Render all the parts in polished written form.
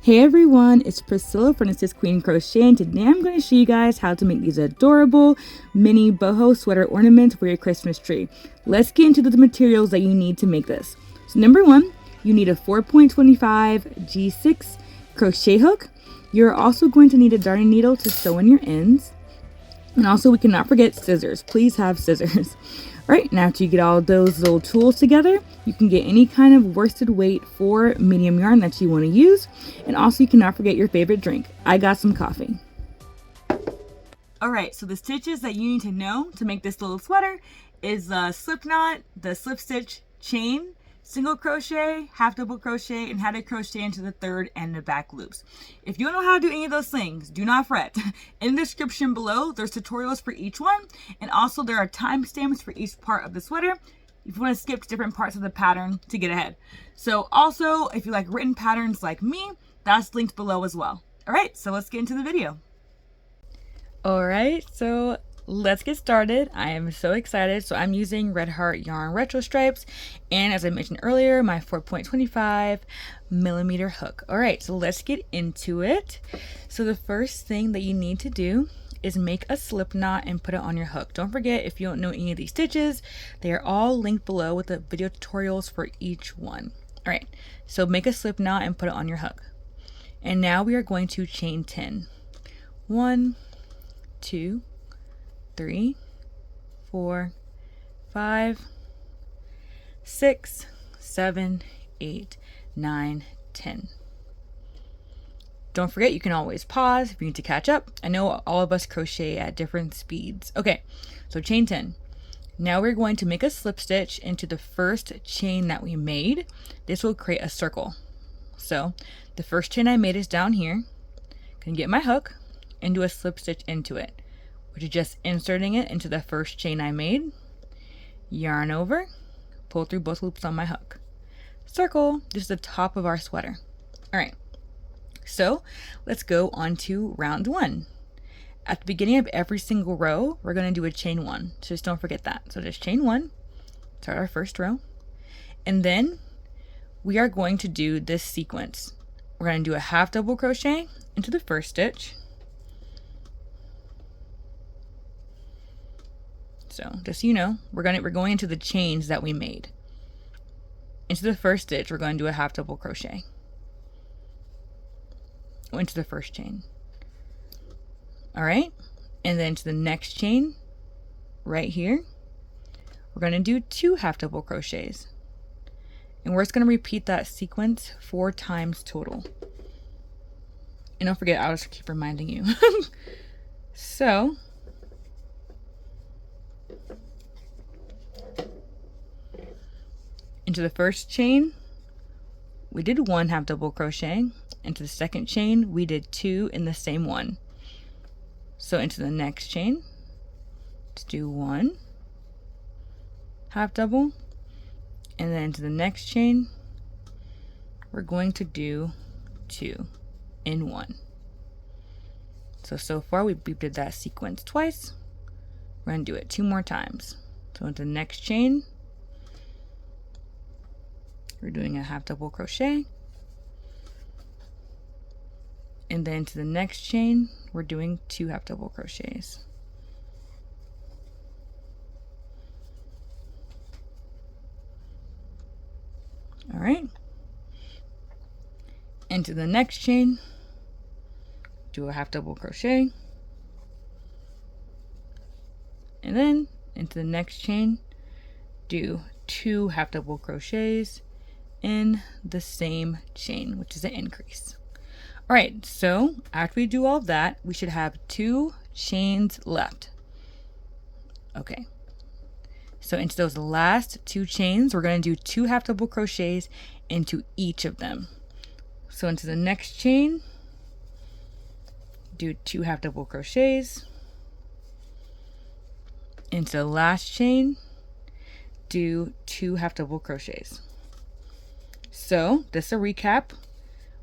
Hey everyone, it's Priscilla from Assist Queen Crochet, and today I'm going to show you guys how to make these adorable mini boho sweater ornaments for your Christmas tree. Let's get into the materials that you need to make this. So number one, you need a 4.25 G6 crochet hook. You're also going to need a darning needle to sew in your ends. And also we cannot forget scissors. Please have scissors. Alright, now after you get all those little tools together, you can get any kind of worsted weight for medium yarn that you want to use. And also you cannot forget your favorite drink. I got some coffee. Alright, so the stitches that you need to know to make this little sweater is the slip knot, the slip stitch, chain, single crochet, half double crochet, and how to crochet into the third and the back loops. If you don't know how to do any of those things, do not fret. In the description below, there's tutorials for each one, and also there are timestamps for each part of the sweater if you want to skip to different parts of the pattern to get ahead. So also, if you like written patterns like me, that's linked below as well. Alright, so let's get into the video. Alright, so let's get started. I am so excited. So I'm using Red Heart Yarn Retro Stripes, and as I mentioned earlier, my 4.25 millimeter hook. All right, so let's get into it. So the first thing that you need to do is make a slip knot and put it on your hook. Don't forget, if you don't know any of these stitches, they are all linked below with the video tutorials for each one. All right, so make a slip knot and put it on your hook. And now we are going to chain 10. 1, 2, 3, 4, 5, 6, 7, 8, 9, 10. Don't forget, you can always pause if you need to catch up. I know all of us crochet at different speeds. Okay, so chain 10. Now we're going to make a slip stitch into the first chain that we made. This will create a circle. So the first chain I made is down here. I'm gonna get my hook and do a slip stitch into it, which is just inserting it into the first chain I made, yarn over, pull through both loops on my hook. Circle, this is the top of our sweater. All right, so let's go on to round 1. At the beginning of every single row, we're going to do a chain 1, so just don't forget that. So just chain 1, start our first row, and then we are going to do this sequence. We're going to do a half double crochet into the first stitch. So just so you know, we're going into the chains that we made. Into the first stitch, we're going to do a half double crochet. Into the first chain. All right, and then to the next chain, right here, we're going to do 2 half double crochets. And we're just going to repeat that sequence 4 times total. And don't forget, I'll just keep reminding you. So into the first chain, we did 1 half double crochet. Into the second chain, we did 2 in the same one. So into the next chain, let's do 1 half double. And then into the next chain, we're going to do 2 in 1. So far we did that sequence twice. We're going to do it 2 more times. So into the next chain, we're doing a half double crochet, and then to the next chain we're doing 2 half double crochets. All right, into the next chain, do a half double crochet, and then into the next chain, do 2 half double crochets in the same chain, which is an increase. All right, so after we do all of that, we should have 2 chains left. Okay, so into those last 2 chains, we're going to do 2 half double crochets into each of them. So into the next chain, do 2 half double crochets. Into the last chain, do 2 half double crochets. So just a recap,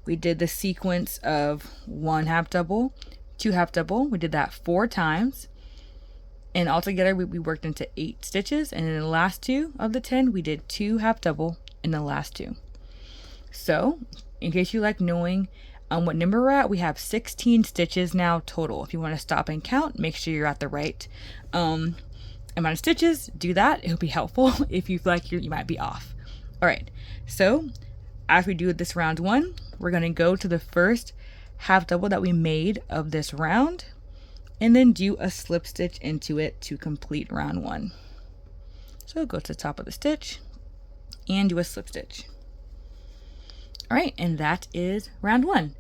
we did the sequence of 1 half double, 2 half double. We did that 4 times, and altogether we worked into 8 stitches, and in the last 2 of the 10 we did 2 half double in the last 2. So in case you like knowing What number we're at, we have 16 stitches now total. If you want to stop and count, make sure you're at the right amount of stitches. Do that. It'll be helpful if you feel like you might be off. All right, so as we do this round 1, we're going to go to the first half double that we made of this round and then do a slip stitch into it to complete round 1. So go to the top of the stitch and do a slip stitch. All right, and that is round 1.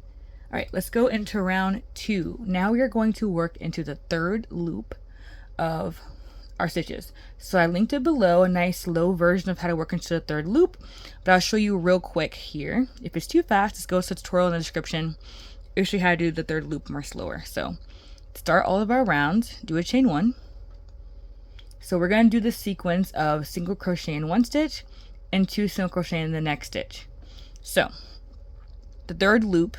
All right, let's go into round 2. Now we are going to work into the third loop of our stitches. So I linked it below, a nice slow version of how to work into the third loop, but I'll show you real quick here. If it's too fast, just go to the tutorial in the description. It'll show you how to do the third loop more slower. So start all of our rounds, do a chain 1. So we're going to do the sequence of single crochet in 1 stitch and 2 single crochet in the next stitch. So the third loop,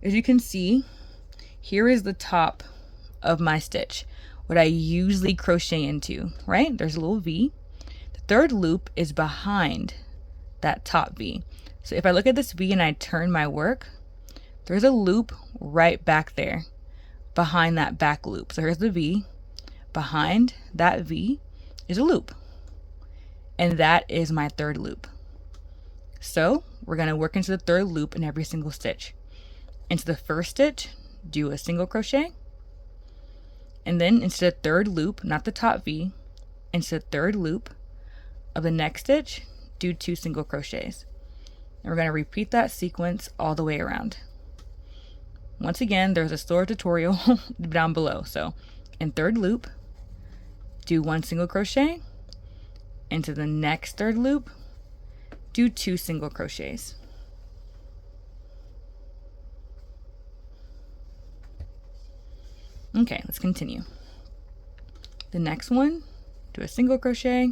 as you can see, here is the top of my stitch, what I usually crochet into, right? There's a little V. The third loop is behind that top V. So if I look at this V and I turn my work, there's a loop right back there behind that back loop. So here's the V. Behind that V is a loop. And that is my third loop. So we're going to work into the third loop in every single stitch. Into the first stitch, do a single crochet, and then into the third loop, not the top V, into the third loop of the next stitch, do 2 single crochets. And we're going to repeat that sequence all the way around. Once again, there's a slower tutorial down below. So in third loop, do 1 single crochet, into the next third loop, do 2 single crochets. Okay, let's continue. The next one, do a single crochet.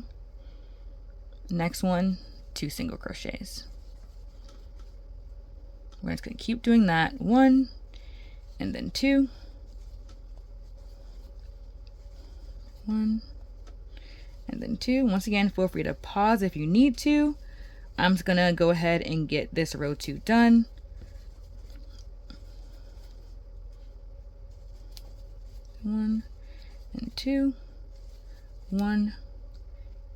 Next one, 2 single crochets. We're just going to keep doing that. 1 and then 2. 1 and then 2. Once again, feel free to pause if you need to. I'm just going to go ahead and get this row 2 done. 1 and 2, 1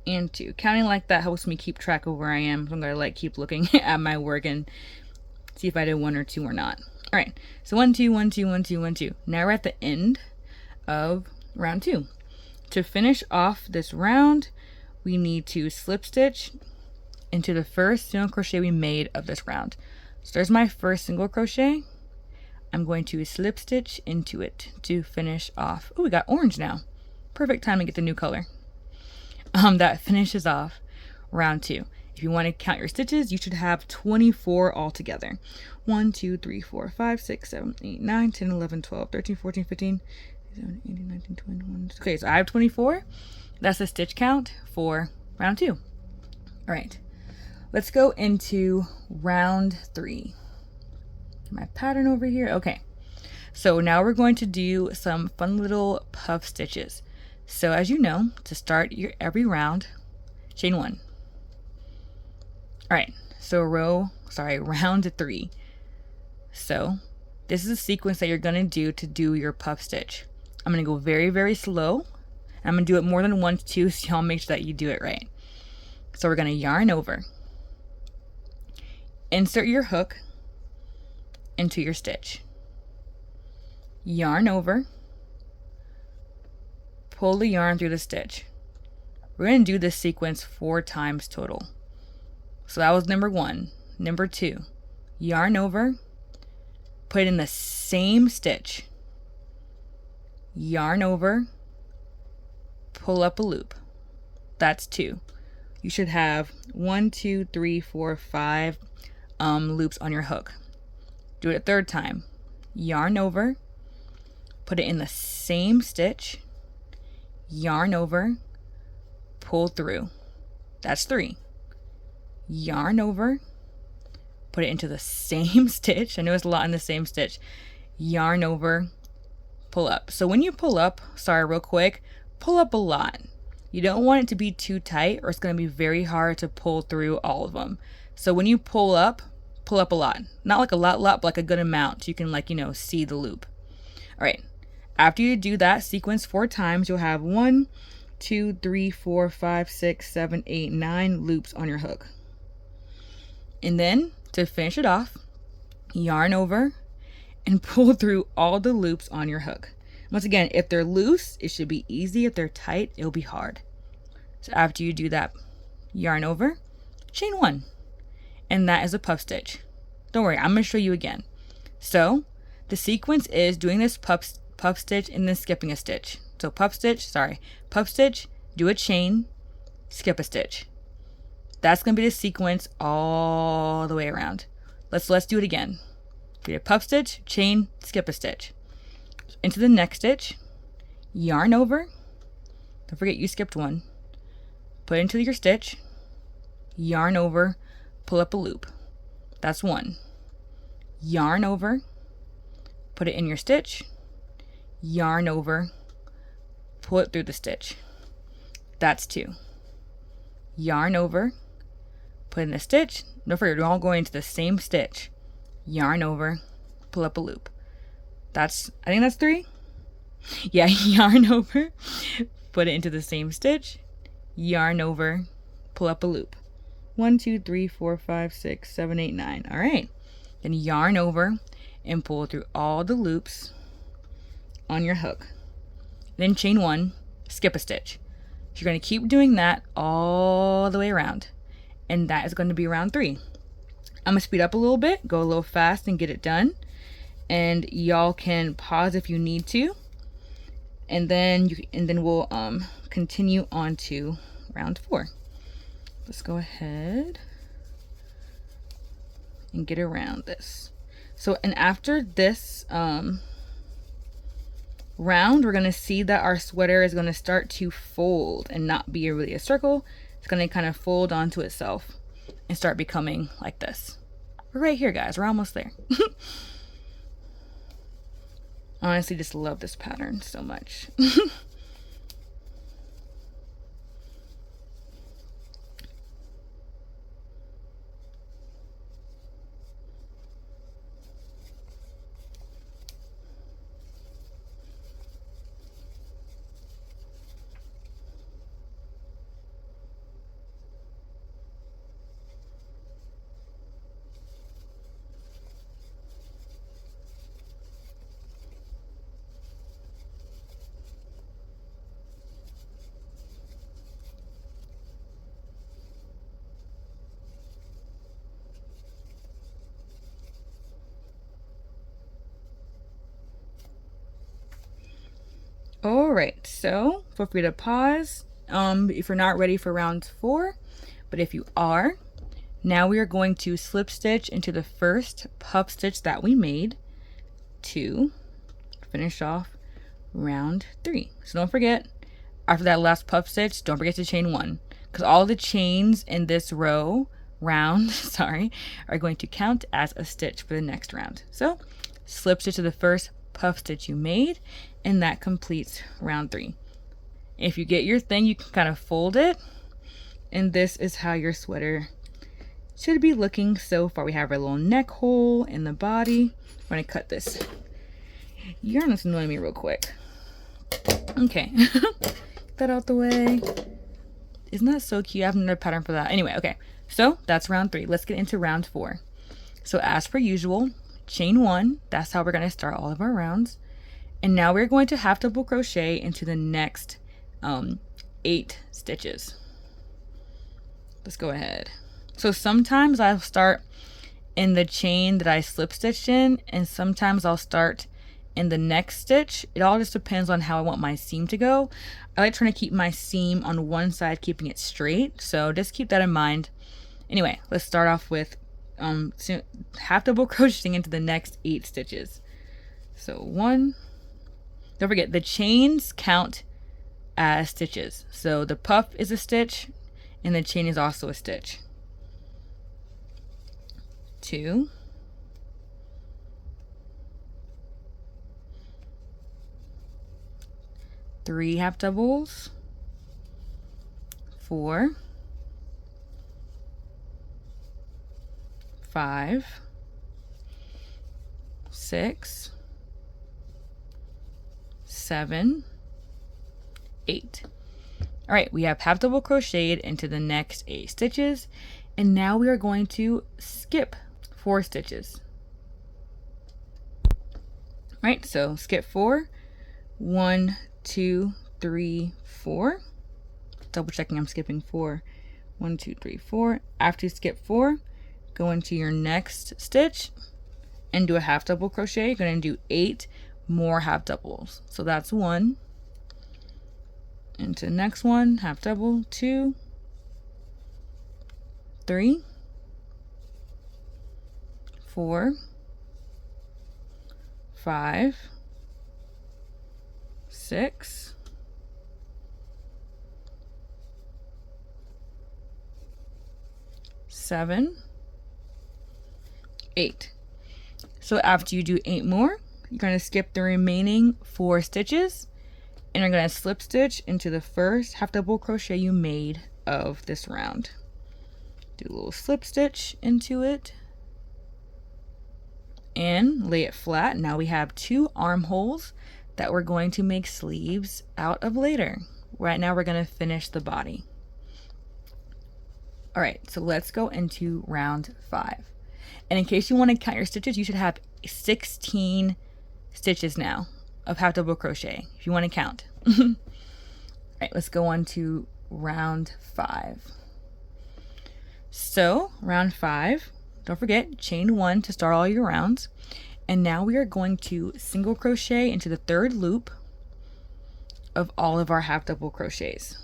and 2. Counting like that helps me keep track of where I am. So I'm going to keep looking at my work and see if I did 1 or 2 or not. All right, so 1, 2, 1, 2, 1, 2, 1, 2. Now we're at the end of round 2. To finish off this round, we need to slip stitch into the first single crochet we made of this round. So there's my first single crochet. I'm going to slip stitch into it to finish off. Oh, we got orange now. Perfect time to get the new color. That finishes off round 2. If you want to count your stitches, you should have 24 altogether. 1, 2, 3, 4, 5, 6, 7, 8, 9, 10, 11, 12, 13, 14, 15, 17, 18, 19, 20, 21. Okay, so I have 24. That's the stitch count for round 2. All right, let's go into round 3. My pattern over here. Okay, so now we're going to do some fun little puff stitches. So as you know, to start your every round, chain 1. All right, so round 3. So this is a sequence that you're gonna do to do your puff stitch. I'm gonna go very, very slow. I'm gonna do it more than once too, so y'all make sure that you do it right. So we're gonna yarn over, insert your hook into your stitch, yarn over, pull the yarn through the stitch. We're going to do this sequence 4 times total. So that was number 1. Number 2, yarn over, put it in the same stitch, yarn over, pull up a loop. That's 2. You should have 1, 2, 3, 4, 5 loops on your hook. Do it a third time. Yarn over, put it in the same stitch, yarn over, pull through. That's 3. Yarn over, put it into the same stitch. I know it's a lot in the same stitch. Yarn over, pull up. So when you pull up, real quick, pull up a lot. You don't want it to be too tight or it's going to be very hard to pull through all of them. So when you pull up, pull up a lot. Not like a lot, but like a good amount so you can, like, you know, see the loop. All right. After you do that sequence 4 times, you'll have 1, 2, 3, 4, 5, 6, 7, 8, 9 loops on your hook. And then to finish it off, yarn over and pull through all the loops on your hook. Once again, if they're loose, it should be easy. If they're tight, it'll be hard. So after you do that, yarn over, chain 1, and that is a puff stitch. Don't worry, I'm going to show you again. So the sequence is doing this puff stitch and then skipping a stitch. So puff stitch, do a chain, skip a stitch. That's going to be the sequence all the way around. Let's do it again. Do a puff stitch, chain, skip a stitch. Into the next stitch, yarn over. Don't forget you skipped one. Put it into your stitch, yarn over, pull up a loop. That's 1. Yarn over, put it in your stitch, yarn over, pull it through the stitch. That's 2. Yarn over, put in a stitch. Don't forget, you're all going into the same stitch. Yarn over, pull up a loop. I think that's 3. Yeah, yarn over, put it into the same stitch, yarn over, pull up a loop. 1, 2, 3, 4, 5, 6, 7, 8, 9. All right. Then yarn over and pull through all the loops on your hook. Then chain 1, skip a stitch. So you're going to keep doing that all the way around. And that is going to be round 3. I'm going to speed up a little bit, go a little fast and get it done. And y'all can pause if you need to. And then we'll continue on to round 4. Let's go ahead and get around this. So, and after this round, we're going to see that our sweater is going to start to fold and not be really a circle. It's going to kind of fold onto itself and start becoming like this. We're right here, guys. We're almost there. Honestly, just love this pattern so much. All right, so feel free to pause if you're not ready for round 4, but if you are, now we are going to slip stitch into the first puff stitch that we made to finish off round 3. So don't forget, after that last puff stitch, don't forget to chain 1, because all the chains in this round, sorry, are going to count as a stitch for the next round. So slip stitch to the first puff stitch you made, and that completes round 3. If you get your thing, you can kind of fold it, and this is how your sweater should be looking so far. We have our little neck hole in the body. I'm going to cut this yarn that's annoying me real quick. Okay. Get that out the way. Isn't that so cute? I have another pattern for that. Anyway, okay. So that's round 3. Let's get into round 4. So as per usual, chain 1. That's how we're going to start all of our rounds. And now we're going to half double crochet into the next 8 stitches. Let's go ahead. So sometimes I'll start in the chain that I slip stitched in, and sometimes I'll start in the next stitch. It all just depends on how I want my seam to go. I like trying to keep my seam on one side, keeping it straight, so just keep that in mind. Anyway, let's start off with half double crocheting into the next 8 stitches. So 1, don't forget the chains count as stitches, so the puff is a stitch and the chain is also a stitch. 2, 3 half doubles, 4, 5, 6, 7, 8. All right, we have half double crocheted into the next 8 stitches, and now we are going to skip 4 stitches. All right, so skip 4, 1, 2, 3, 4. Double checking I'm skipping 4. 1, 2, 3, 4. After you skip 4, go into your next stitch and do a half double crochet. You're going to do 8 more half doubles. So that's 1. Into the next one, half double, 2, 3, 4, 5, 6, 7, 8. So after you do 8 more, you're going to skip the remaining 4 stitches, and you're going to slip stitch into the first half double crochet you made of this round. Do a little slip stitch into it and lay it flat. Now we have 2 armholes that we're going to make sleeves out of later. Right now we're going to finish the body. All right, so let's go into round 5. And in case you want to count your stitches, you should have 16 stitches now of half double crochet if you want to count. All right, let's go on to round 5. So round 5, don't forget, chain 1 to start all your rounds. And now we are going to single crochet into the 3rd loop of all of our half double crochets.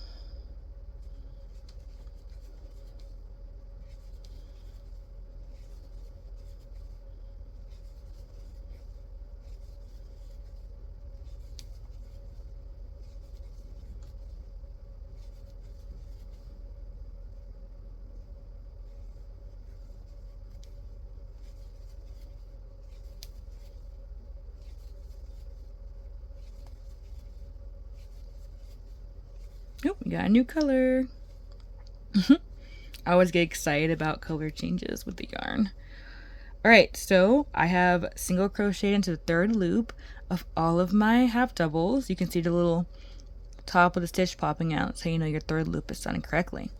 Oh, we got a new color. I always get excited about color changes with the yarn. All right, so I have single crocheted into the 3rd loop of all of my half doubles. You can see the little top of the stitch popping out, so you know your 3rd loop is done correctly.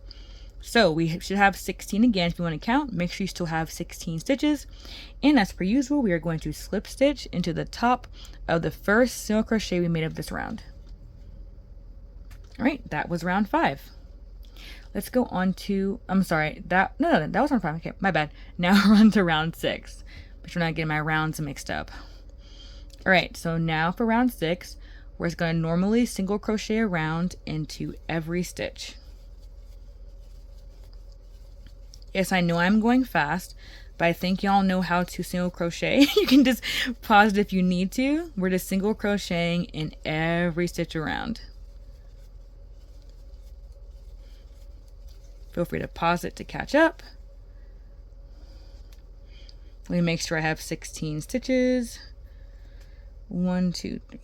So we should have 16 again. If you want to count, make sure you still have 16 stitches. And as per usual, we are going to slip stitch into the top of the first single crochet we made of this round. All right, that was round 5. Let's go on to, I'm sorry, that was round 5. Okay, my bad. Now we're on to round 6. But you're not getting my rounds mixed up. All right, so now for round 6, we're just going to normally single crochet around into every stitch. Yes, I know I'm going fast, but I think y'all know how to single crochet. You can just pause it if you need to. We're just single crocheting in every stitch around. Feel free to pause it to catch up. Let me make sure I have 16 stitches. 1, 2, 3.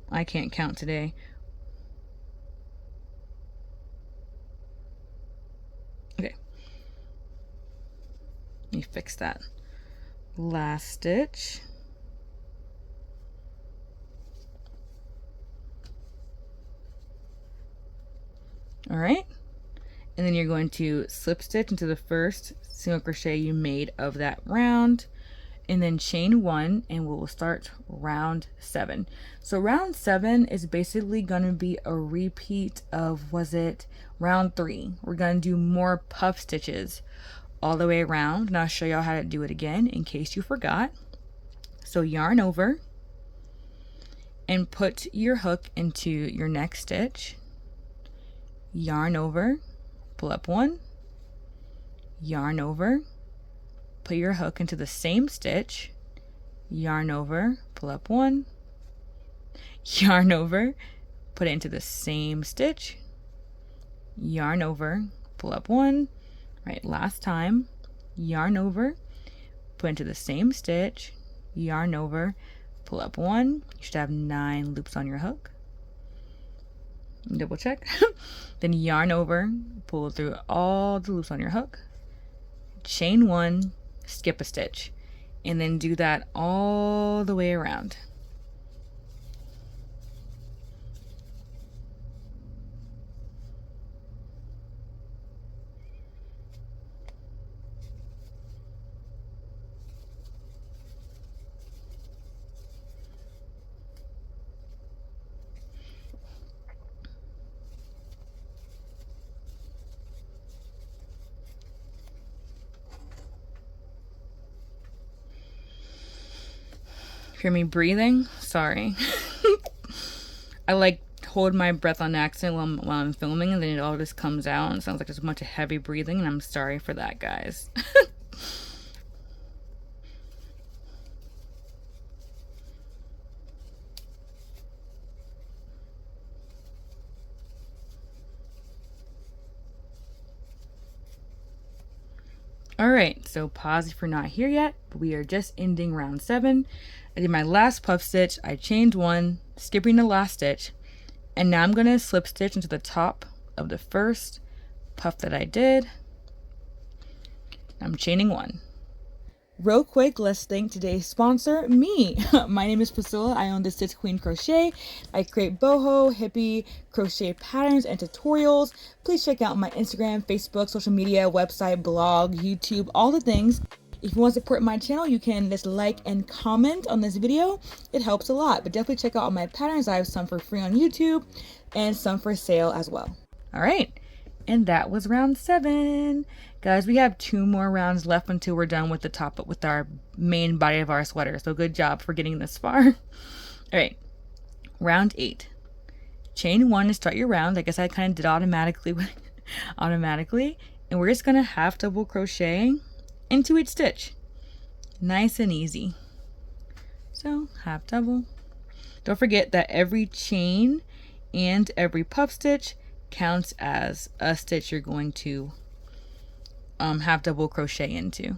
I can't count today. Okay. Let me fix that. Last stitch. All right, and then you're going to slip stitch into the first single crochet you made of that round, and then chain 1, and we will start round 7. So round 7 is basically going to be a repeat of, was it round 3? We're going to do more puff stitches all the way around, and I'll show y'all how to do it again in case you forgot. So yarn over and put your hook into your next stitch. Yarn over, pull up 1, yarn over, put your hook into the same stitch, yarn over, pull up 1, yarn over, put it into the same stitch, yarn over, pull up 1, right, last time, yarn over, put into the same stitch, yarn over, pull up 1. You should have 9 loops on your hook. double check. Then yarn over, pull through all the loops on your hook, chain 1, skip a stitch, and then do that all the way around. Hear me breathing? Sorry. I like hold my breath on accident while I'm filming, and then it all just comes out and it sounds like there's a bunch of heavy breathing, and I'm sorry for that, guys. Alright, so pause if you're not here yet, but we are just ending round 7. I did my last puff stitch, I chained 1, skipping the last stitch, and now I'm going to slip stitch into the top of the first puff that I did. I'm chaining 1. Real quick, let's thank today's sponsor, me. My name is Priscilla. I own the Stitch Queen Crochet. I create boho, hippie, crochet patterns and tutorials. Please check out my Instagram, Facebook, social media, website, blog, YouTube, all the things. If you want to support my channel, you can just like and comment on this video. It helps a lot, but definitely check out all my patterns. I have some for free on YouTube and some for sale as well. All right, and that was round 7. Guys, we have 2 more rounds left until we're done with the top, with our main body of our sweater. So good job for getting this far. All right, round 8. Chain 1 to start your round. I guess I kind of did automatically, and we're just gonna half double crochet into each stitch. Nice and easy. So half double. Don't forget that every chain and every puff stitch counts as a stitch you're going to half double crochet into.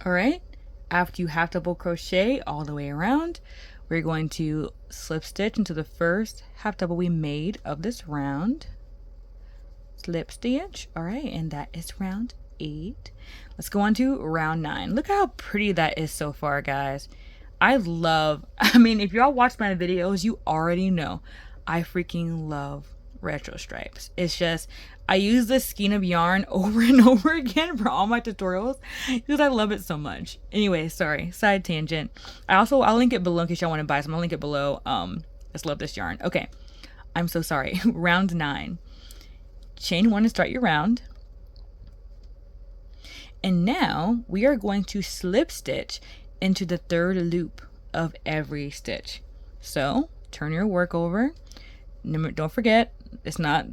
All right, after you half double crochet all the way around, we're going to slip stitch into the first half double we made of this round. Slip stitch. All right, and that is round 8. Let's go on to round 9. Look how pretty that is so far, guys. I mean, if y'all watch my videos, you already know I freaking love retro stripes. It's just, I use this skein of yarn over and over again for all my tutorials because I love it so much. Anyway, sorry, side tangent. I'll link it below in case y'all want to buy some. I'll link it below. Just love this yarn. Okay, I'm so sorry. Round 9. Chain 1 to start your round. And now we are going to slip stitch into the 3rd loop of every stitch. So turn your work over. Don't forget, it's not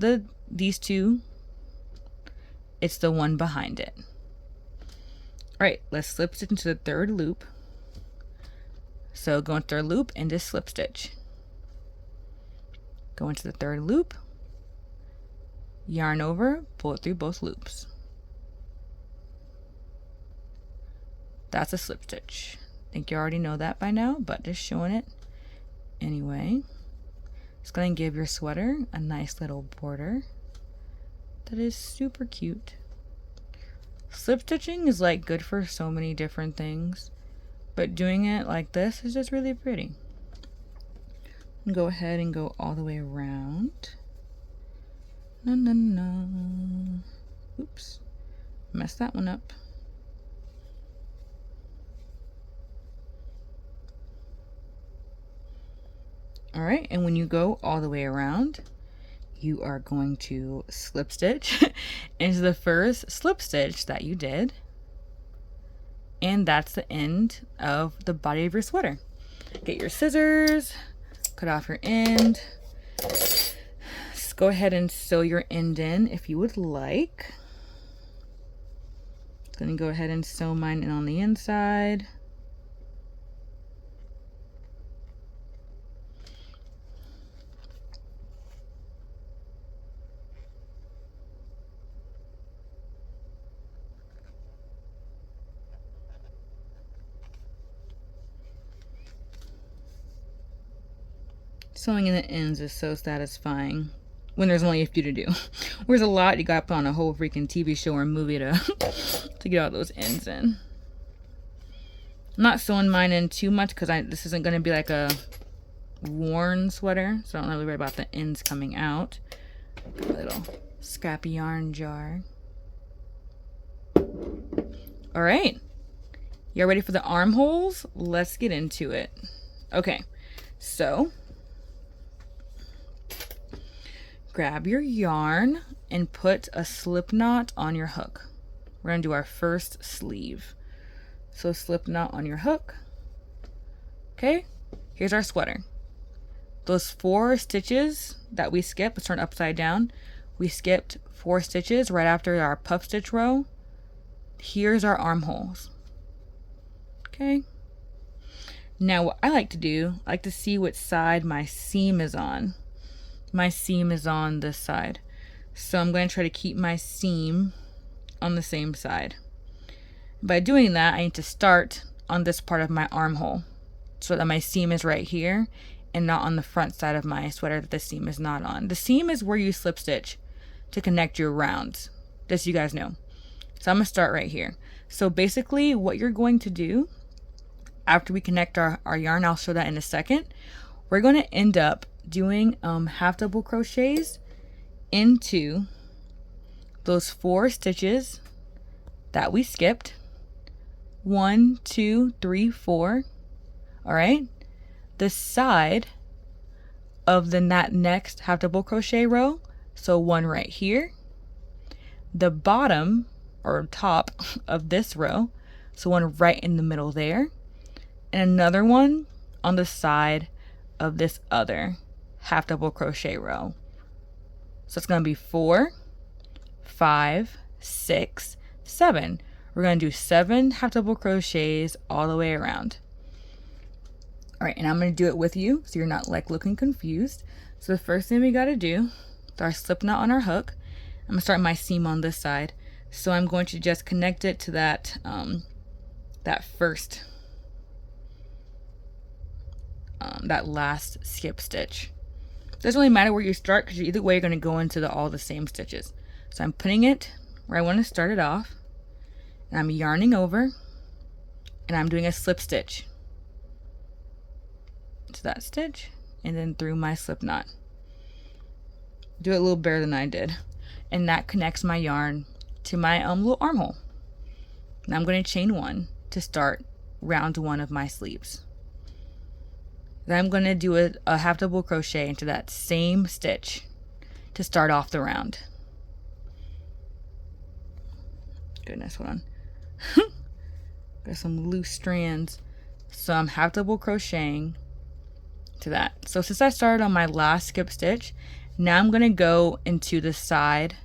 these 2, it's the one behind it. All right, let's slip stitch into the 3rd loop. So go into 3rd loop and just slip stitch. Go into the 3rd loop, yarn over, pull it through both loops. That's a slip stitch. I think you already know that by now, but just showing it anyway. It's going to give your sweater a nice little border that is super cute. Slip stitching is like good for so many different things, but doing it like this is just really pretty. Go ahead and go all the way around. No. Oops, messed that one up. All right, and when you go all the way around, you are going to slip stitch into the first slip stitch that you did, and that's the end of the body of your sweater. Get your scissors, cut off your end. Just go ahead and sew your end in if you would like. I'm gonna go ahead and sew mine in on the inside. Sewing in the ends is so satisfying when there's only a few to do. Whereas a lot, you gotta put on a whole freaking TV show or movie to to get all those ends in. I'm not sewing mine in too much because this isn't gonna be like a worn sweater, so I don't really worry about the ends coming out. A little scrappy yarn jar. All right, y'all ready for the armholes? Let's get into it. Okay, so grab your yarn and put a slip knot on your hook. We're gonna do our first sleeve. So slip knot on your hook. Okay, here's our sweater. Those 4 stitches that we skipped, let's turn upside down. We skipped 4 stitches right after our puff stitch row. Here's our armholes. Okay. Now what I like to do, I like to see which side my seam is on. My seam is on this side. So I'm going to try to keep my seam on the same side. By doing that, I need to start on this part of my armhole so that my seam is right here and not on the front side of my sweater that the seam is not on. The seam is where you slip stitch to connect your rounds, just so you guys know. So I'm going to start right here. So basically what you're going to do after we connect our yarn, I'll show that in a second, we're going to end up doing half double crochets into those 4 stitches that we skipped. 1, 2, 3, 4. All right, the side of that next half double crochet row, so 1 right here, the bottom or top of this row, so 1 right in the middle there, and another one on the side of this other half double crochet row. So it's going to be 4, 5, 6, 7. We're going to do 7 half double crochets all the way around. All right, and I'm going to do it with you so you're not like looking confused. So the first thing we got to do is our slip knot on our hook. I'm going to start my seam on this side. So I'm going to just connect it to that first that last skip stitch. Doesn't really matter where you start because either way you're going to go into all the same stitches. So I'm putting it where I want to start it off, and I'm yarning over, and I'm doing a slip stitch to that stitch and then through my slip knot. Do it a little better than I did, and that connects my yarn to my little armhole. Now I'm going to chain 1 to start round 1 of my sleeves. Then I'm going to do a half double crochet into that same stitch to start off the round. Goodness, hold on. Got some loose strands. So I'm half double crocheting to that. So since I started on my last skip stitch, now I'm going to go into the side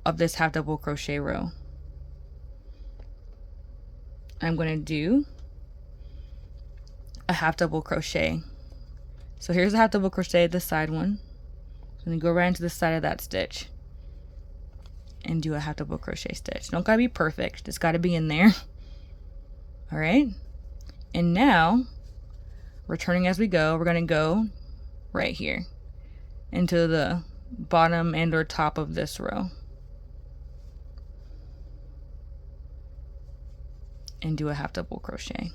of this half double crochet row. I'm going to do a half double crochet. So here's a half double crochet, the side one. I'm going to go right into the side of that stitch and do a half double crochet stitch. Don't gotta be perfect, just gotta be in there. All right, and now returning as we go, we're gonna go right here into the bottom and or top of this row and do a half double crochet.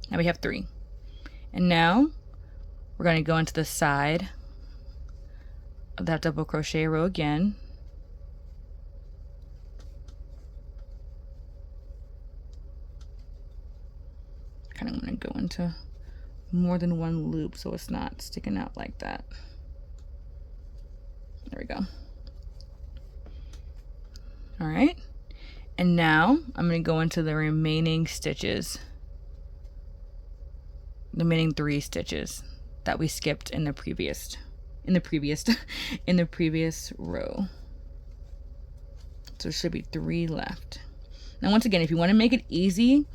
Now we have 3. And now we're going to go into the side of that double crochet row again. Kind of want to go into more than one loop so it's not sticking out like that. There we go. All right. And now I'm going to go into the remaining stitches, the remaining 3 stitches that we skipped in the previous in the previous row. So there should be 3 left. Now once again, if you want to make it easy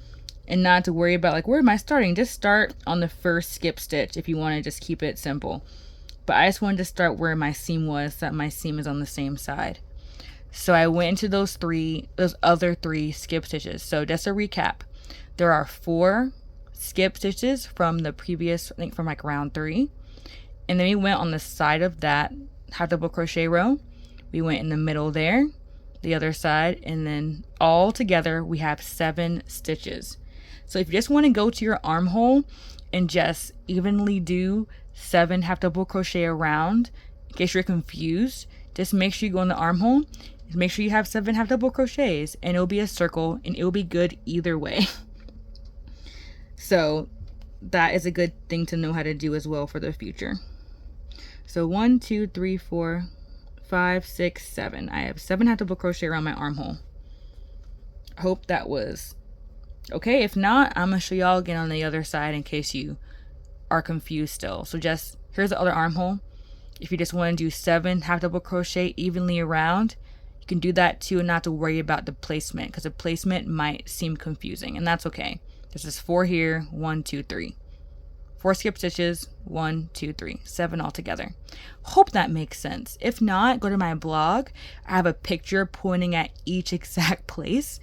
and not to worry about like, where am I starting, just start on the first skip stitch if you want to just keep it simple. But I just wanted to start where my seam was, so that my seam is on the same side. So I went into those other 3 skip stitches. So just a recap, there are 4 skip stitches from the previous, I think from like round 3. And then we went on the side of that half double crochet row. We went in the middle there, the other side, and then all together we have 7 stitches. So if you just want to go to your armhole and just evenly do 7 half double crochet around, in case you're confused, just make sure you go in the armhole, make sure you have 7 half double crochets, and it'll be a circle, and it'll be good either way. So that is a good thing to know how to do as well for the future. So 1 2 3 4 5 6 7. I have 7 half double crochet around my armhole. Hope that was okay. If not, I'm gonna show y'all again on the other side in case you are confused still. So just here's the other armhole. If you just want to do 7 half double crochet evenly around, you can do that too, and not to worry about the placement, because the placement might seem confusing, and that's okay. There's just 4 here, 1 2 3, 4 skip stitches, 1 2 3, 7 all together. Hope that makes sense. If not, go to my blog. I have a picture pointing at each exact place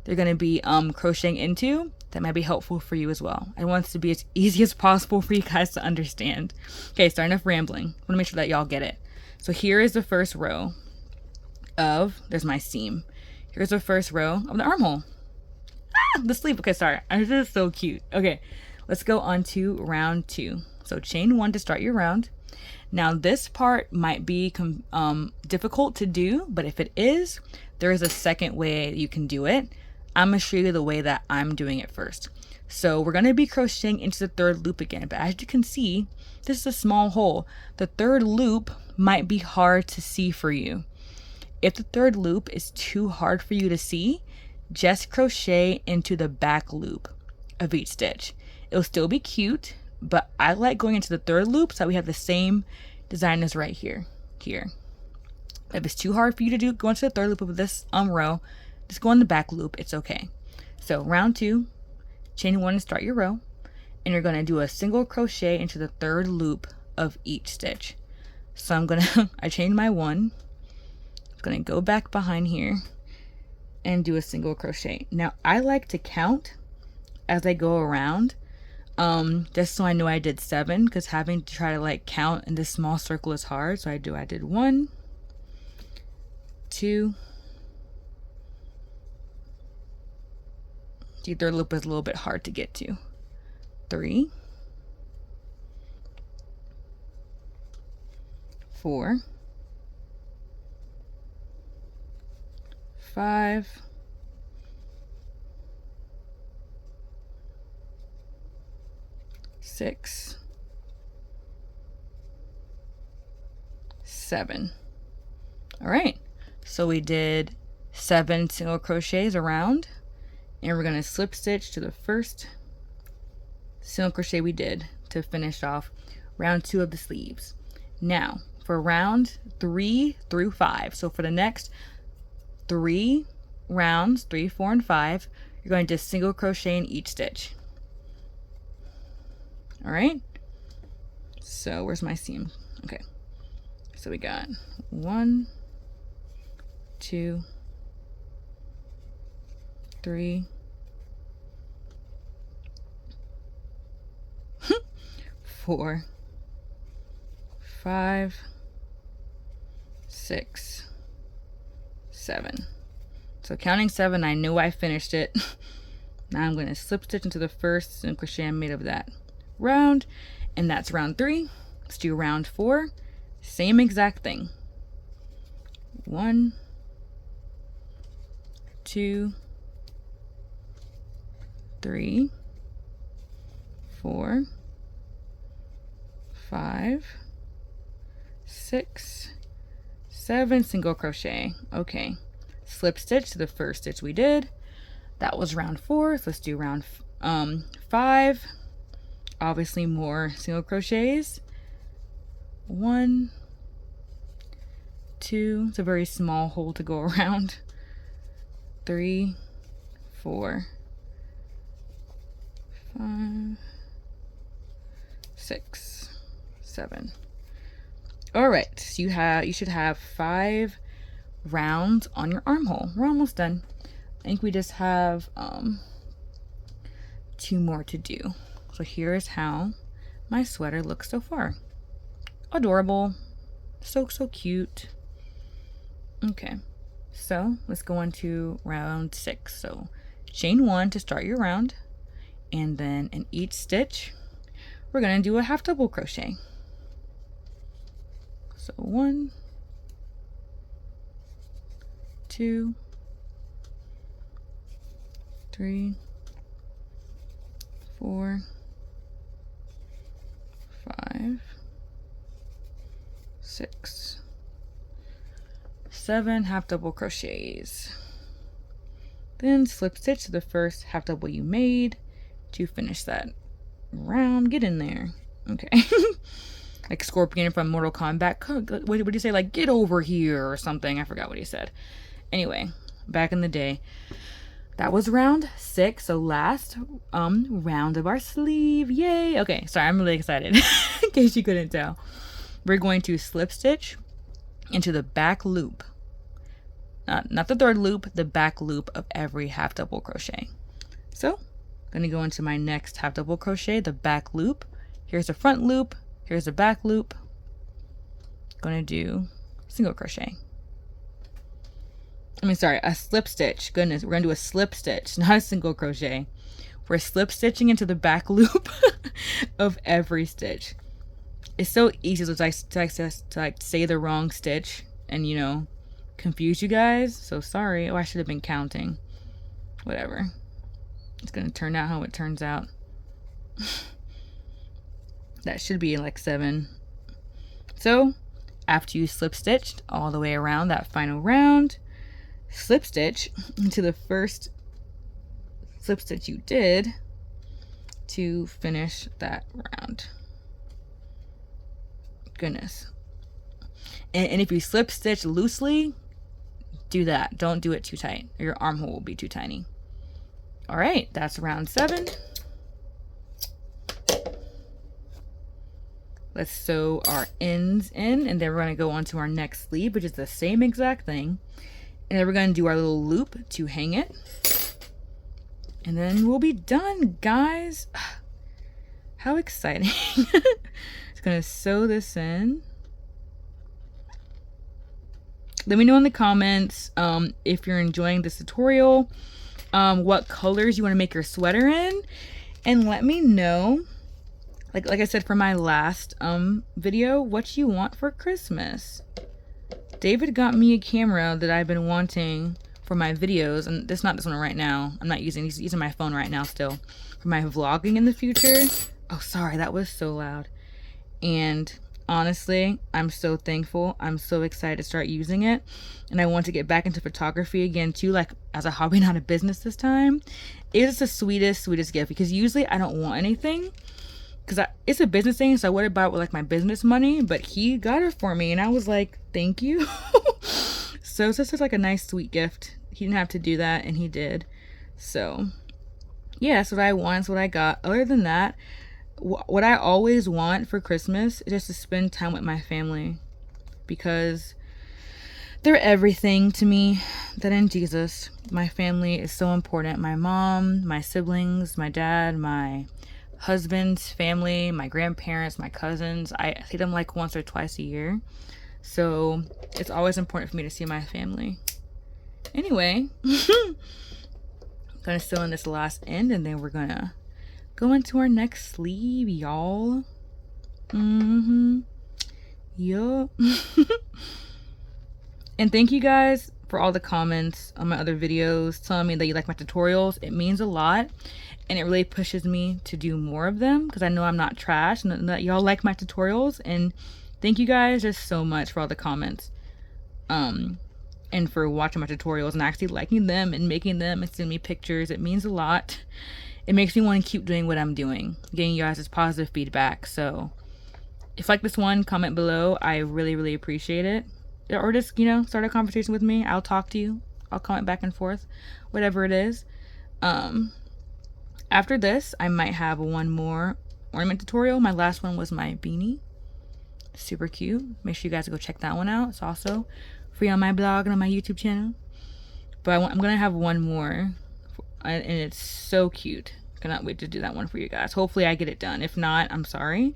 they're going to be crocheting into. That might be helpful for you as well. I want it to be as easy as possible for you guys to understand. Okay, so enough rambling. I want to make sure that y'all get it. So here is the first row of, there's my seam. Here's the first row of the armhole. Ah, the sleeve. Okay, sorry. This is so cute. Okay, let's go on to round 2. So chain 1 to start your round. Now this part might be difficult to do, but if it is, there is a second way you can do it. I'm going to show you the way that I'm doing it first. So we're going to be crocheting into the 3rd loop again, but as you can see, this is a small hole. The 3rd loop might be hard to see for you. If the 3rd loop is too hard for you to see, just crochet into the back loop of each stitch. It'll still be cute, but I like going into the 3rd loop so that we have the same design as right here. If it's too hard for you to do, go into the 3rd loop of this row. Just go in the back loop, it's okay. So round 2, chain 1 to start your row, and you're going to do a single crochet into the 3rd loop of each stitch. So I'm gonna I chained my 1, I'm gonna go back behind here and do a single crochet. Now I like to count as I go around, just so I know I did 7, because having to try to like count in this small circle is hard. So I did 1 2, the 3rd loop is a little bit hard to get to, 3 4 5 6 7. All right, so we did 7 single crochets around, and we're going to slip stitch to the first single crochet we did to finish off round 2 of the sleeves. Now for round 3 through 5, so for the next 3 rounds, 3 4 and 5, you're going to single crochet in each stitch. All right, so where's my seam? Okay, so we got 1 2 3 4 5 6 7. So counting 7, I knew I finished it. Now I'm going to slip stitch into the first single crochet I made of that round, and that's round 3. Let's do round 4, same exact thing. 1 2 3 4 5 6 7 single crochet. Okay, slip stitch to the first stitch we did. That was round 4. So let's do round 5. Obviously more single crochets. 1, 2, it's a very small hole to go around. 3, 4, 5, 6, 7. All right, so you should have 5 rounds on your armhole. We're almost done. I think we just have 2 more to do. So here's how my sweater looks so far. Adorable, so cute. Okay, so let's go on to round 6. So chain 1 to start your round, and then in each stitch we're gonna do a half double crochet. So 1, 2, 3, 4, 5, 6, 7 half double crochets. Then slip stitch to the first half double you made to finish that round. Get in there. Okay. Like Scorpion from Mortal Kombat. What did he say? Like, get over here or something. I forgot what he said. Anyway, back in the day. That was round 6. So last round of our sleeve. Yay. Okay, sorry, I'm really excited. In case you couldn't tell. We're going to slip stitch into the back loop. Not the third loop, the back loop of every half double crochet. So, I'm going to go into my next half double crochet, the back loop. Here's the front loop. Here's the back loop. Going to do single crochet. I mean, sorry, a slip stitch. Goodness, we're going to do a slip stitch, not a single crochet. We're slip stitching into the back loop of every stitch. It's so easy to say the wrong stitch and, you know, confuse you guys. So sorry. Oh, I should have been counting. Whatever. It's going to turn out how it turns out. That should be like 7. So after you slip stitched all the way around that final round, slip stitch into the first slip stitch you did to finish that round. Goodness. And if you slip stitch loosely, do that. Don't do it too tight, or your armhole will be too tiny. All right, that's round 7. Let's sew our ends in, and then we're going to go on to our next sleeve, which is the same exact thing. And then we're going to do our little loop to hang it. And then we'll be done, guys. How exciting. Just going to sew this in. Let me know in the comments if you're enjoying this tutorial, what colors you want to make your sweater in. And let me know, like I said for my last video, what you want for Christmas. David got me a camera that I've been wanting for my videos, and it's not this one right now. I'm not using, he's using my phone right now still for my vlogging in the future. Oh, sorry, that was so loud. And honestly, I'm so thankful. I'm so excited to start using it, and I want to get back into photography again too, like as a hobby, not a business this time. It is the sweetest gift, because usually I don't want anything because it's a business thing, so I would have bought it with like my business money, but he got it for me and I was like, thank you. So this is like a nice sweet gift. He didn't have to do that and he did. So yeah, that's what I want. That's what I got. Other than that, what I always want for Christmas is just to spend time with my family, because they're everything to me. That in Jesus, my family is so important. My mom, my siblings, my dad, my husband's family, my grandparents, my cousins. I see them like once or twice a year. So it's always important for me to see my family. Anyway, I'm gonna sew in this last end, and then we're gonna go into our next sleeve, y'all. Yup. And thank you guys for all the comments on my other videos telling me that you like my tutorials. It means a lot, and it really pushes me to do more of them, because I know I'm not trash and that y'all like my tutorials. And thank you guys just so much for all the comments. and for watching my tutorials and actually liking them and making them and sending me pictures. It means a lot. It makes me want to keep doing what I'm doing, getting you guys' positive feedback. So if you like this one, comment below. I really, really appreciate it. Or just, you know, start a conversation with me. I'll talk to you. I'll comment back and forth, whatever it is. After this, I might have one more ornament tutorial. My last one was my beanie. Super cute. Make sure you guys go check that one out. It's also free on my blog and on my YouTube channel. But I'm going to have one more. And it's so cute. Cannot wait to do that one for you guys. Hopefully I get it done. If not, I'm sorry.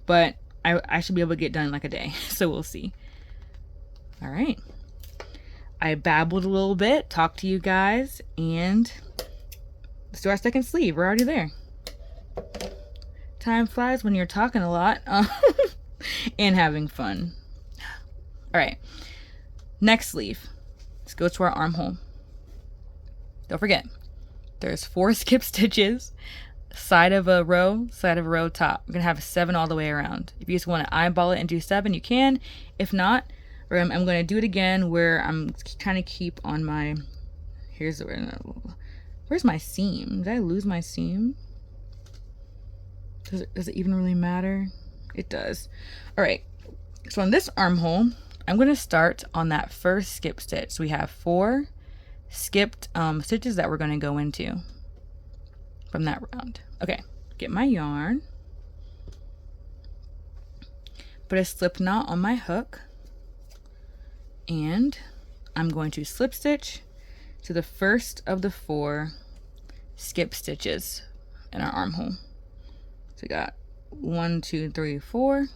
But I should be able to get done in like a day. So we'll see. Alright. I babbled a little bit. Talked to you guys. And let's do our second sleeve. We're already there. Time flies when you're talking a lot. And having fun. Alright. Next sleeve. Let's go to our armhole. Don't forget. There's 4 skip stitches. Side of a row top. We're going to have 7 all the way around. If you just want to eyeball it and do 7, you can. If not, I'm going to do it again where I'm trying to keep on my... Where's my seam? Did I lose my seam? Does it even really matter? It does. Alright. So on this armhole, I'm going to start on that first skip stitch. So we have 4 skipped stitches that we're going to go into from that round. Okay, get my yarn, put a slip knot on my hook, and I'm going to slip stitch to the first of the 4 skip stitches in our armhole. So we got 1, 2, 3, 4.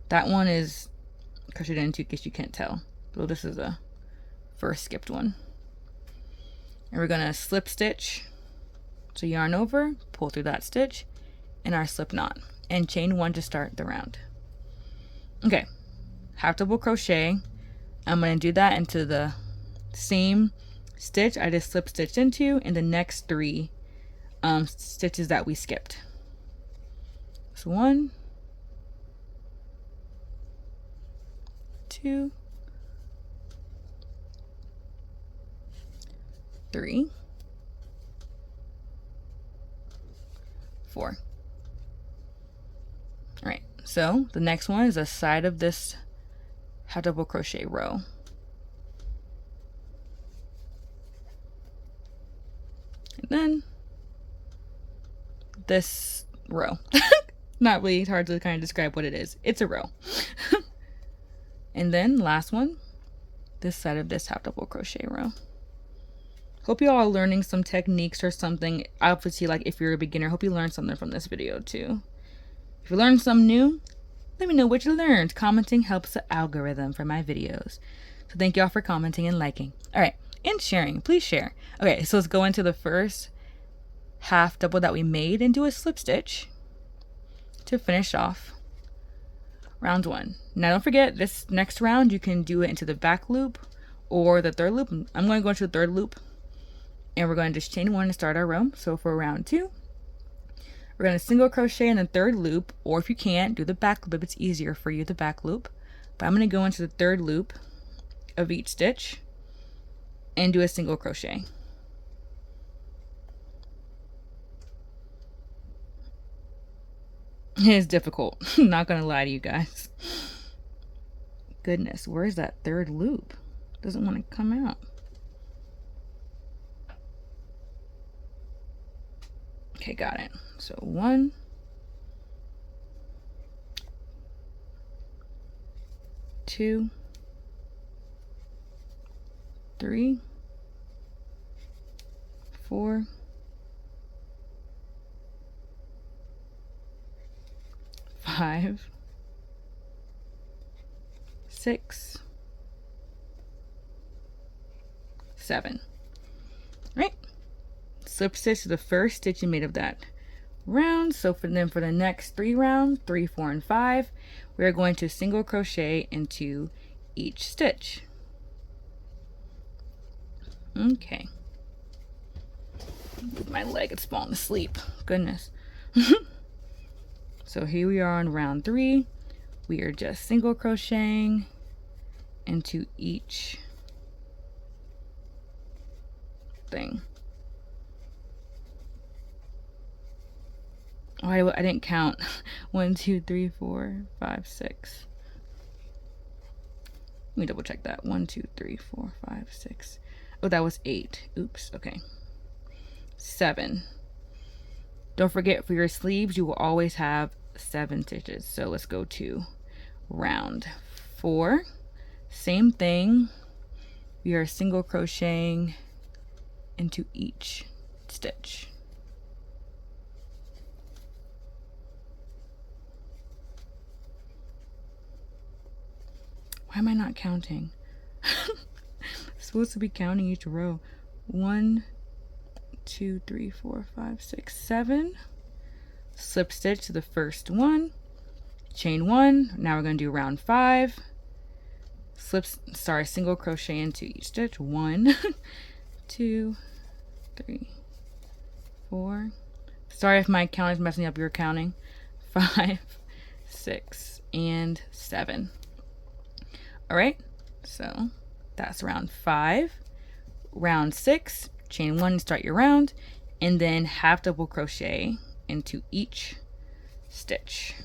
That one is crocheted into in case you can't tell. So this is a first skipped one. And we're gonna slip stitch. So yarn over, pull through that stitch in our slip knot and chain 1 to start the round. Okay, half double crochet. I'm gonna do that into the same stitch I just slip stitched into in the next 3 stitches that we skipped. So 1, 2, 3, 4. Alright, so the next one is the side of this half double crochet row. And then this row. Not really hard to kind of describe what it is. It's a row. And then last one, this side of this half double crochet row. Hope you all are learning some techniques or something. Obviously, like if you're a beginner, hope you learned something from this video too. If you learned something new, let me know what you learned. Commenting helps the algorithm for my videos. So thank you all for commenting and liking. Alright, and sharing. Please share. Okay, so let's go into the first half double that we made and do a slip stitch to finish off round 1. Now don't forget, this next round you can do it into the back loop or the third loop. I'm going to go into the third loop. And we're going to just chain 1 to start our row. So for round 2, we're going to single crochet in the third loop, or if you can't, do the back loop if it's easier for you, the back loop. But I'm going to go into the third loop of each stitch and do a single crochet. It is difficult, not going to lie to you guys. Goodness, where's that third loop? Doesn't want to come out. Okay, got it. So 1, 2, 3, 4, 5, 6, 7. Right? Slip stitch to the first stitch you made of that round. So for the next 3 rounds, 3, 4, and 5, we are going to single crochet into each stitch. Okay. Move my leg, it's falling asleep. Goodness. So here we are on round 3. We are just single crocheting into each thing. Oh, I didn't count. 1, 2, 3, 4, 5, 6. Let me double check that. 1, 2, 3, 4, 5, 6. Oh, that was 8. Oops. Okay. 7. Don't forget, for your sleeves, you will always have 7 stitches. So let's go to round 4. Same thing. We are single crocheting into each stitch. Why am I not counting? I'm supposed to be counting each row. 1, 2, 3, 4, 5, 6, 7. Slip stitch to the first one. Chain 1. Now we're going to do round 5. Single crochet into each stitch. 1, 2, 3, 4. Sorry if my count is messing up your counting. 5, 6, and 7. Alright, so that's round 5. Round 6, chain 1 to start your round, and then half double crochet into each stitch.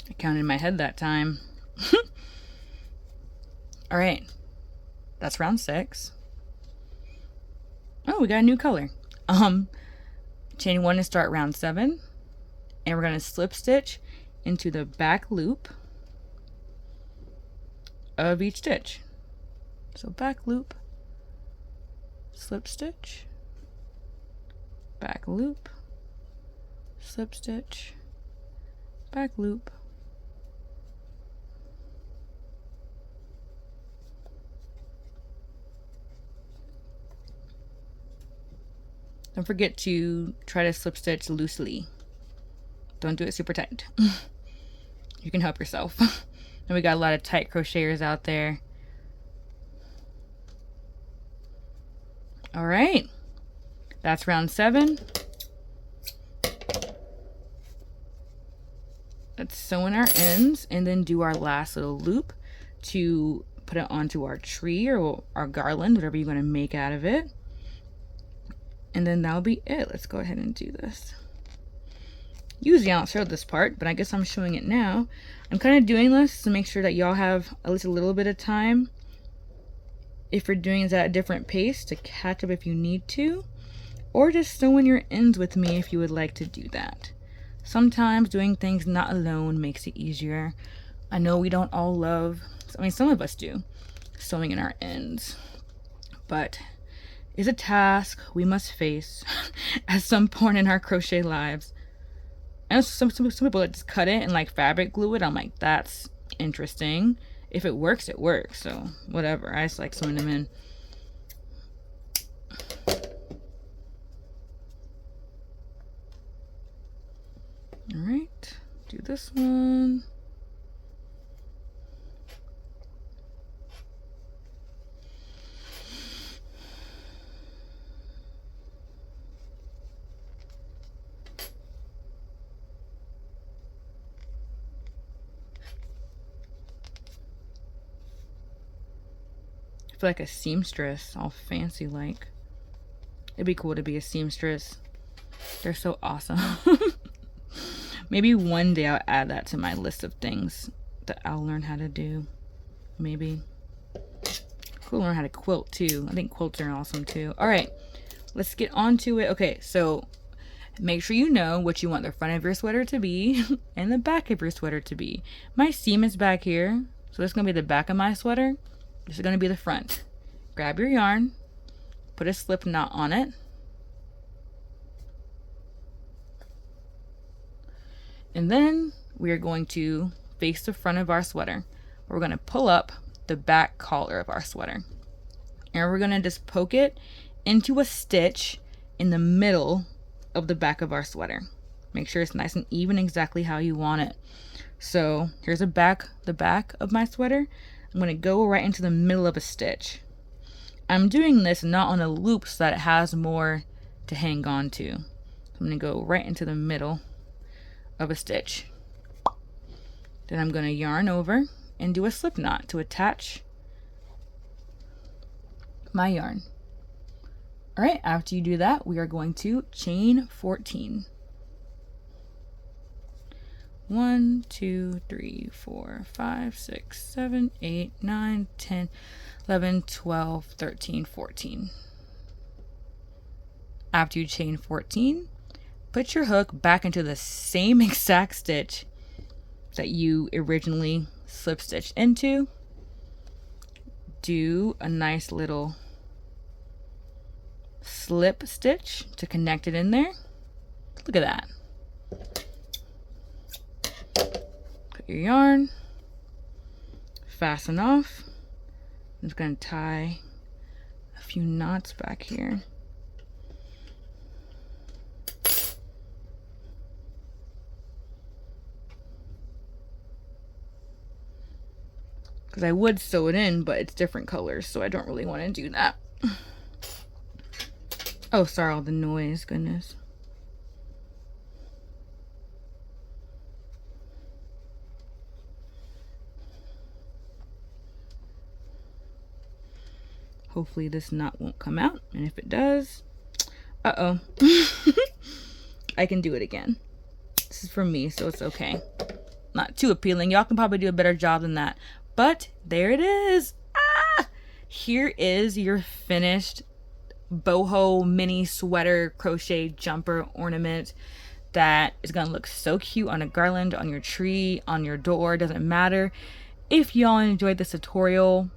I counted in my head that time. Alright. That's round 6. Oh, we got a new color. Chain 1 to start round 7. And we're going to slip stitch into the back loop of each stitch. So back loop, slip stitch, back loop, slip stitch, back loop. Don't forget to try to slip stitch loosely. Don't do it super tight. You can help yourself. And we got a lot of tight crocheters out there. All right. That's round 7. Let's sew in our ends and then do our last little loop to put it onto our tree or our garland, whatever you're going to make out of it. And then that'll be it. Let's go ahead and do this. Usually I don't show this part, but I guess I'm showing it now. I'm kind of doing this to make sure that y'all have at least a little bit of time, if you're doing this at a different pace, to catch up if you need to, or just sew in your ends with me if you would like to do that. Sometimes doing things not alone makes it easier. I know we don't all love, I mean some of us do, sewing in our ends, but is a task we must face at some point in our crochet lives. And some people that just cut it and like fabric glue it. I'm like, that's interesting. If it works, it works. So whatever. I just like sewing them in. All right, do this one. Like a seamstress, all fancy like. It'd be cool to be a seamstress. They're so awesome. Maybe one day I'll add that to my list of things that I'll learn how to do. Maybe. Cool to learn how to quilt too. I think quilts are awesome too. Alright, let's get on to it. Okay, so make sure you know what you want the front of your sweater to be and the back of your sweater to be. My seam is back here, so this is going to be the back of my sweater. This is going to be the front. Grab your yarn, put a slip knot on it, and then we are going to face the front of our sweater. We're going to pull up the back collar of our sweater, and we're going to just poke it into a stitch in the middle of the back of our sweater. Make sure it's nice and even, exactly how you want it. So here's the back of my sweater. I'm going to go right into the middle of a stitch. I'm doing this not on a loop so that it has more to hang on to. So I'm going to go right into the middle of a stitch. Then I'm going to yarn over and do a slip knot to attach my yarn. All right, after you do that, we are going to chain 14. 1, 2, 3, 4, 5, 6, 7, 8, 9, 10, 11, 12, 13, 14. After you chain 14, put your hook back into the same exact stitch that you originally slip stitched into. Do a nice little slip stitch to connect it in there. Look at that. Put your yarn, fasten off. I'm just going to tie a few knots back here. Because I would sew it in, but it's different colors, so I don't really want to do that. Oh, sorry, all the noise, goodness. Hopefully this knot won't come out, and if it does, uh-oh. I can do it again. This is for me, so it's okay. Not too appealing. Y'all can probably do a better job than that. But there it is. Ah! Here is your finished boho mini sweater crochet jumper ornament that is going to look so cute on a garland, on your tree, on your door. Doesn't matter. If y'all enjoyed this tutorial,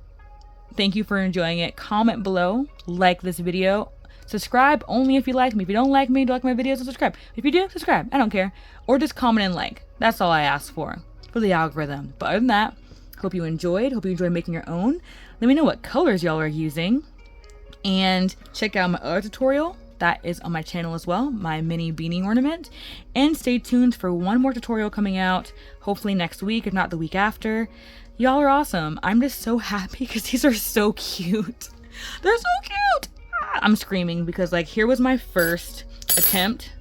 thank you for enjoying it. Comment below, like this video, subscribe only if you like me. If you don't like me, don't like my videos, don't subscribe. If you do, subscribe. I don't care. Or just comment and like. That's all I ask for the algorithm. But other than that, hope you enjoyed. Hope you enjoyed making your own. Let me know what colors y'all are using. And check out my other tutorial. That is on my channel as well. My mini beanie ornament. And stay tuned for one more tutorial coming out. Hopefully next week, if not the week after. Y'all are awesome. I'm just so happy because these are so cute. They're so cute. I'm screaming because like here was my first attempt.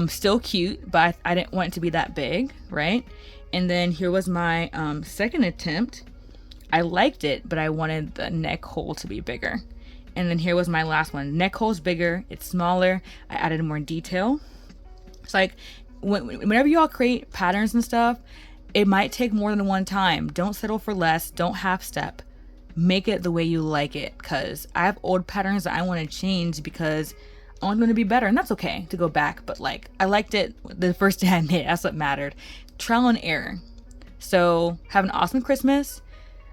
Still cute, but I didn't want it to be that big, right? And then here was my second attempt. I liked it, but I wanted the neck hole to be bigger. And then here was my last one. Neck hole's bigger, it's smaller. I added more detail. It's like whenever you all create patterns and stuff, it might take more than one time. Don't settle for less. Don't half step. Make it the way you like it. Because I have old patterns that I want to change because I want them to be better. And that's okay to go back. But like, I liked it the first day I made it. That's what mattered. Trial and error. So have an awesome Christmas.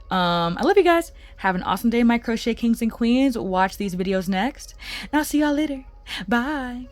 I love you guys. Have an awesome day, my crochet kings and queens. Watch these videos next. And I'll see y'all later. Bye.